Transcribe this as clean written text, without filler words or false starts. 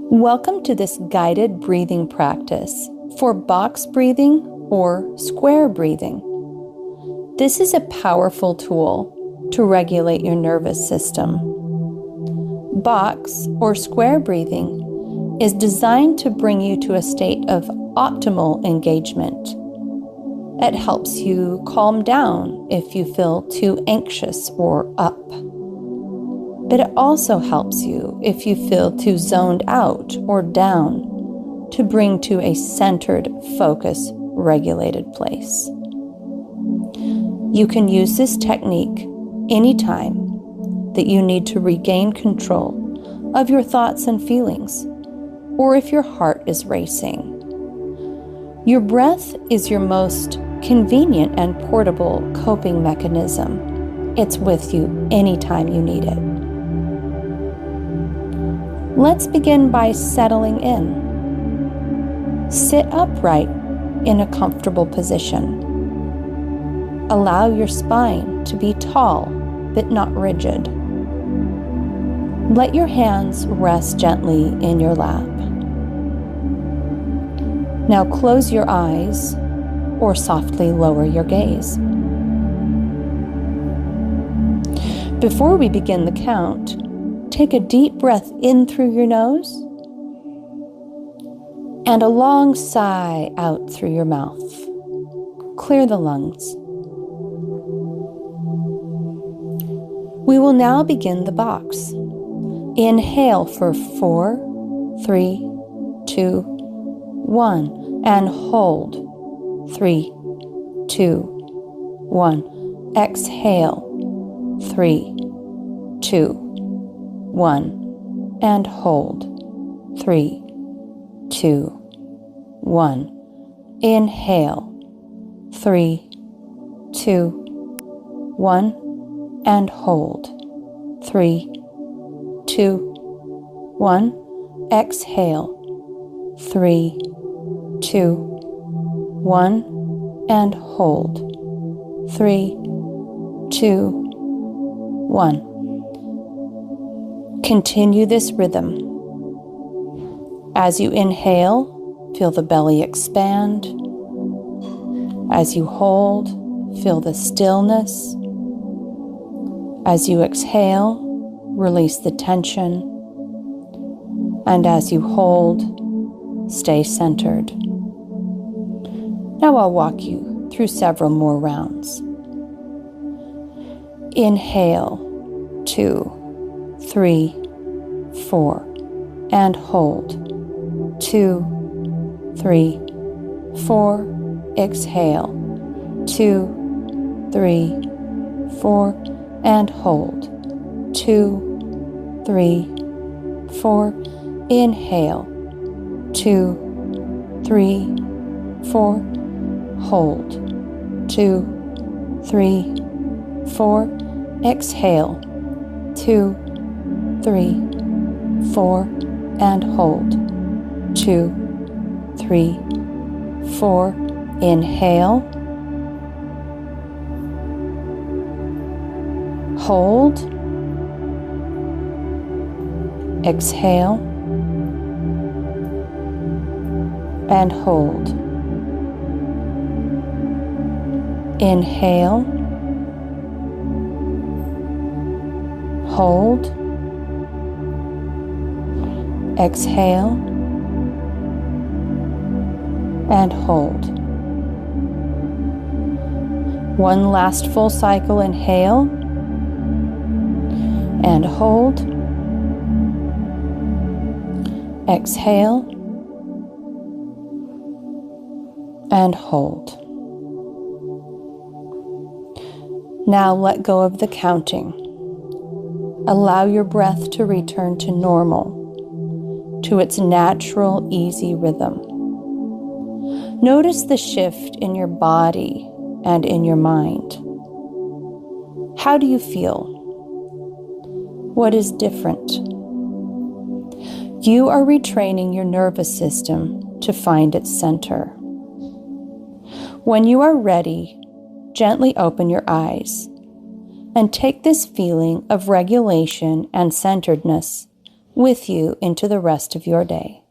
Welcome to this guided breathing practice for box breathing or square breathing. This is a powerful tool to regulate your nervous system. Box or square breathing is designed to bring you to a state of optimal engagement. It helps you calm down if you feel too anxious or up. But it also helps you if you feel too zoned out or down to bring to a centered, focused, regulated place. You can use this technique anytime that you need to regain control of your thoughts and feelings, or if your heart is racing. Your breath is your most convenient and portable coping mechanism. It's with you anytime you need it. Let's begin by settling in. Sit upright in a comfortable position. Allow your spine to be tall but not rigid. Let your hands rest gently in your lap. Now close your eyes or softly lower your gaze. Before we begin the count, take a deep breath in through your nose and a long sigh out through your mouth. Clear the lungs. We will now begin the box. Inhale for 4, 3, 2, 1, and hold. 3, 2, 1. Exhale. 3, 2, 1, and hold. 3, 2, 1. Inhale. 3, 2, 1, and hold. 3, 2, 1. Exhale. 3, 2, 1, and hold. 3, 2, 1. Continue this rhythm. As you inhale, feel the belly expand. As you hold, feel the stillness. As you exhale, release the tension. And as you hold, stay centered. Now I'll walk you through several more rounds. Inhale, 2, 3, 4, and hold. 2, 3, 4, exhale. 2, 3, 4, and hold. 2, 3, 4, inhale. 2, 3, 4, hold. 2, 3, 4, exhale. 2, 3, 4, and hold. 2, 3, 4, inhale. Hold. Exhale. And hold. Inhale. Hold. Exhale. And hold. One last full cycle. Inhale. And hold. Exhale. And hold. Now let go of the counting. Allow your breath to return to normal, to its natural, easy rhythm. Notice the shift in your body and in your mind. How do you feel? What is different? You are retraining your nervous system to find its center. When you are ready, gently open your eyes and take this feeling of regulation and centeredness with you into the rest of your day.